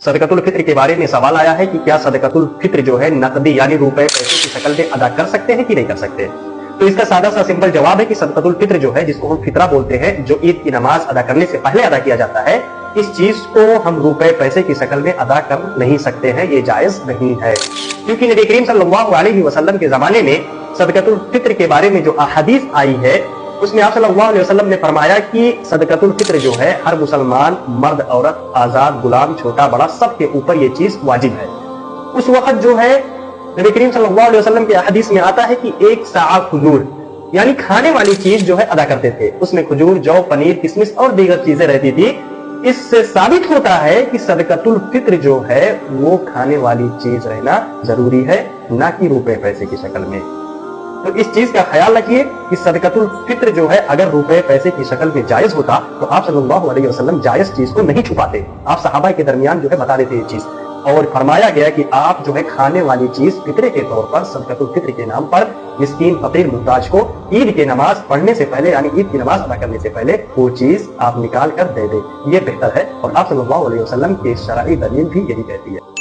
सदकतुल फित्र के बारे में सवाल आया है कि क्या सदकतुल फित्र जो है नकदी यानी रुपए पैसे की शक्ल में अदा कर सकते हैं कि नहीं कर सकते। तो इसका सादा सा सिंपल जवाब है कि सदकतुल फित्र जो है, जिसको हम फितरा बोलते हैं, जो ईद की नमाज अदा करने से पहले अदा किया जाता है, इस चीज को हम रुपए पैसे की शक्ल में अदा कर नहीं सकते हैं, ये जायज नहीं है। क्योंकि नबी करीम सल्लल्लाहु अलैहि वसल्लम के जमाने में सदकतुल फित्र के बारे में जो अहदीस आई है, उसमें आप सल्लल्लाहु अलैहि वसल्लम ने फरमाया कि सदकतुल फित्र जो है हर मुसलमान, मर्द, औरत, आजाद, गुलाम, छोटा बड़ा, सबके ऊपर ये चीज वाजिब है। उस वक्त जो है नबी करीम सल्लल्लाहु अलैहि वसल्लम के हदीस में आता है कि एक साआ खजूर यानी खाने वाली चीज जो है अदा करते थे। उसमें खजूर, जौ, पनीर, किशमिश और दीगर चीजें रहती थी। इससे साबित होता है कि सदकतुल फित्र जो है वो खाने वाली चीज रहना जरूरी है, ना कि रुपए पैसे की शक्ल में। तो इस चीज का ख्याल रखिए कि सदकतुल फित्र जो है अगर रुपए पैसे की शक्ल में जायज होता तो आप सल्लल्लाहु अलैहि वसल्लम जायज चीज को नहीं छुपाते, आप सहाबा के दरमियान जो है बता देते ये चीज। और फरमाया गया कि आप जो है खाने वाली चीज फित्रे के तौर पर सदकतुल फित्र के नाम पर मिस्कीन, फकीर, मुहताज को ईद की नमाज पढ़ने से पहले यानी ईद की नमाज अदा करने से पहले वो चीज आप निकाल कर दे दे, ये बेहतर है। और आप सल्लल्लाहु अलैहि वसल्लम की शरई दलील भी यही कहती है।